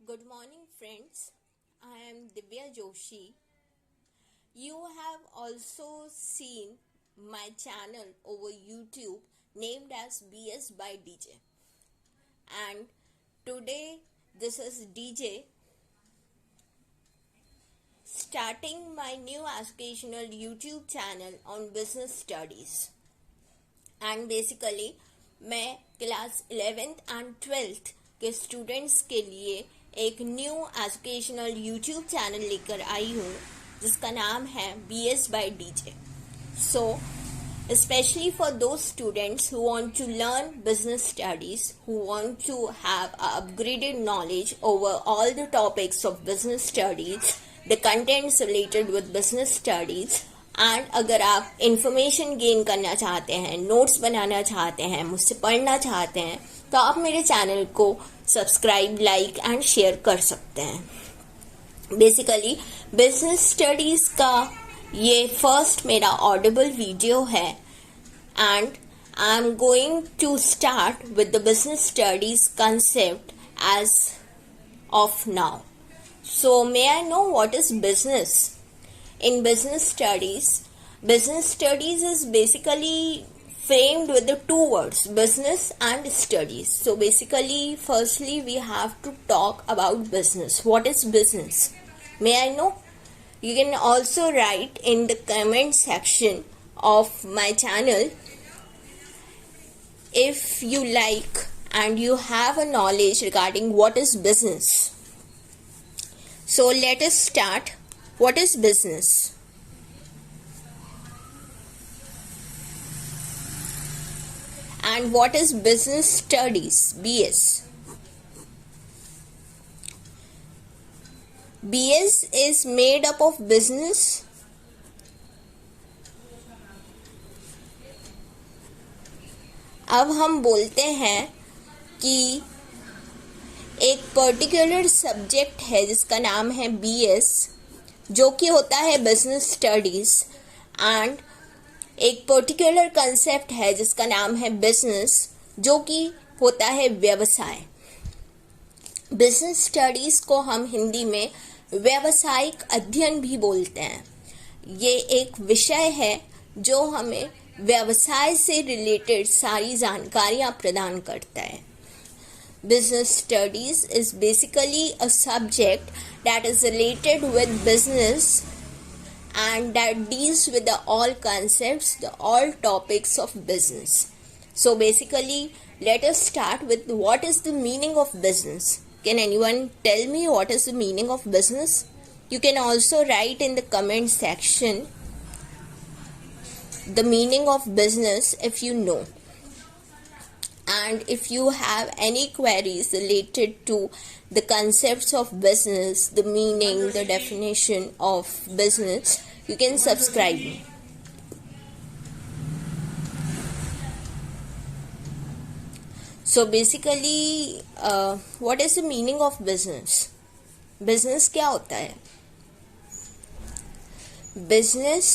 Good morning, friends. I am Divya Joshi. You have also seen my channel over YouTube named as BS by DJ. And today, this is DJ starting my new educational YouTube channel on business studies. And basically, मैं class 11th and 12th के students के लिए एक new educational YouTube channel लेकर आई हूँ जिसका नाम है BS by DJ. So, especially for those students who want to learn business studies, who want to have upgraded knowledge over all the topics of business studies, the contents related with business studies, and अगर आप information gain करना चाहते हैं, notes बनाना चाहते हैं, मुझसे पढ़ना चाहते हैं, तो आप मेरे चैनल को सब्सक्राइब, लाइक एंड शेयर कर सकते हैं. बेसिकली बिजनेस स्टडीज का ये फर्स्ट मेरा ऑडिबल वीडियो है and I am going to start with the business studies concept as of now. So may I know what is business? In business studies is basically framed with the two words, business and studies. So basically, firstly, we have to talk about business. What is business? May I know? You can also write in the comment section of my channel if you like and you have a knowledge regarding what is business. So let us start. What is business? And what is business studies? BS. BS is made up of business, अब हम बोलते हैं कि एक particular subject है जिसका नाम है BS, जो कि होता है बिजनेस स्टडीज, एंड एक पर्टिकुलर कंसेप्ट है जिसका नाम है बिजनेस, जो कि होता है व्यवसाय. बिजनेस स्टडीज को हम हिंदी में व्यावसायिक अध्ययन भी बोलते हैं. ये एक विषय है जो हमें व्यवसाय से रिलेटेड सारी जानकारियां प्रदान करता है. Business studies is basically a subject that is related with business and that deals with the all concepts, the all topics of business. So basically, let us start with what is the meaning of business. Can anyone tell me what is the meaning of business? You can also write in the comment section the meaning of business if you know. And if you have any queries related to the concepts of business, the meaning, the definition of business, you can subscribe me. So basically, what is the meaning of business? Business क्या होता है? Business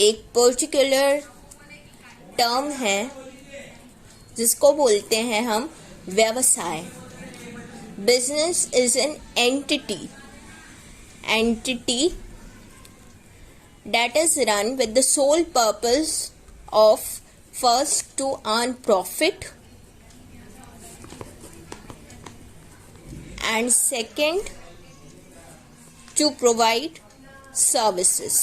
एक particular term है जिसको बोलते हैं हम व्यवसाय. Business is an entity that is run with the sole purpose of first to earn profit and second to provide services.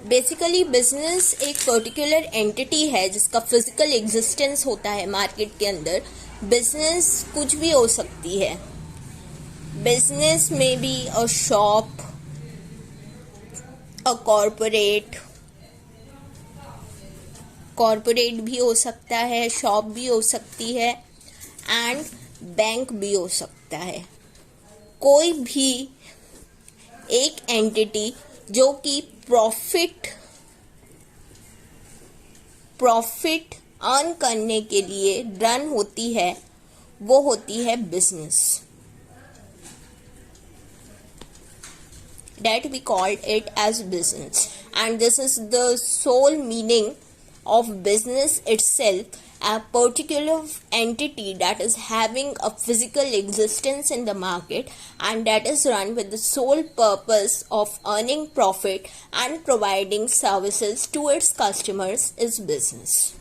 Basically business एक पर्टिकुलर एंटिटी है जिसका फिजिकल एग्जिस्टेंस होता है मार्केट के अंदर. बिजनेस कुछ भी हो सकती है. बिजनेस में be a shop, a corporate भी हो सकता है, शॉप भी हो सकती है एंड बैंक भी हो सकता है. कोई भी एक एंटिटी जो कि प्रॉफिट अर्न करने के लिए रन होती है, वो होती है business. That we called it as business, and this is the sole meaning of business itself, a particular entity that is having a physical existence in the market and that is run with the sole purpose of earning profit and providing services to its customers is business.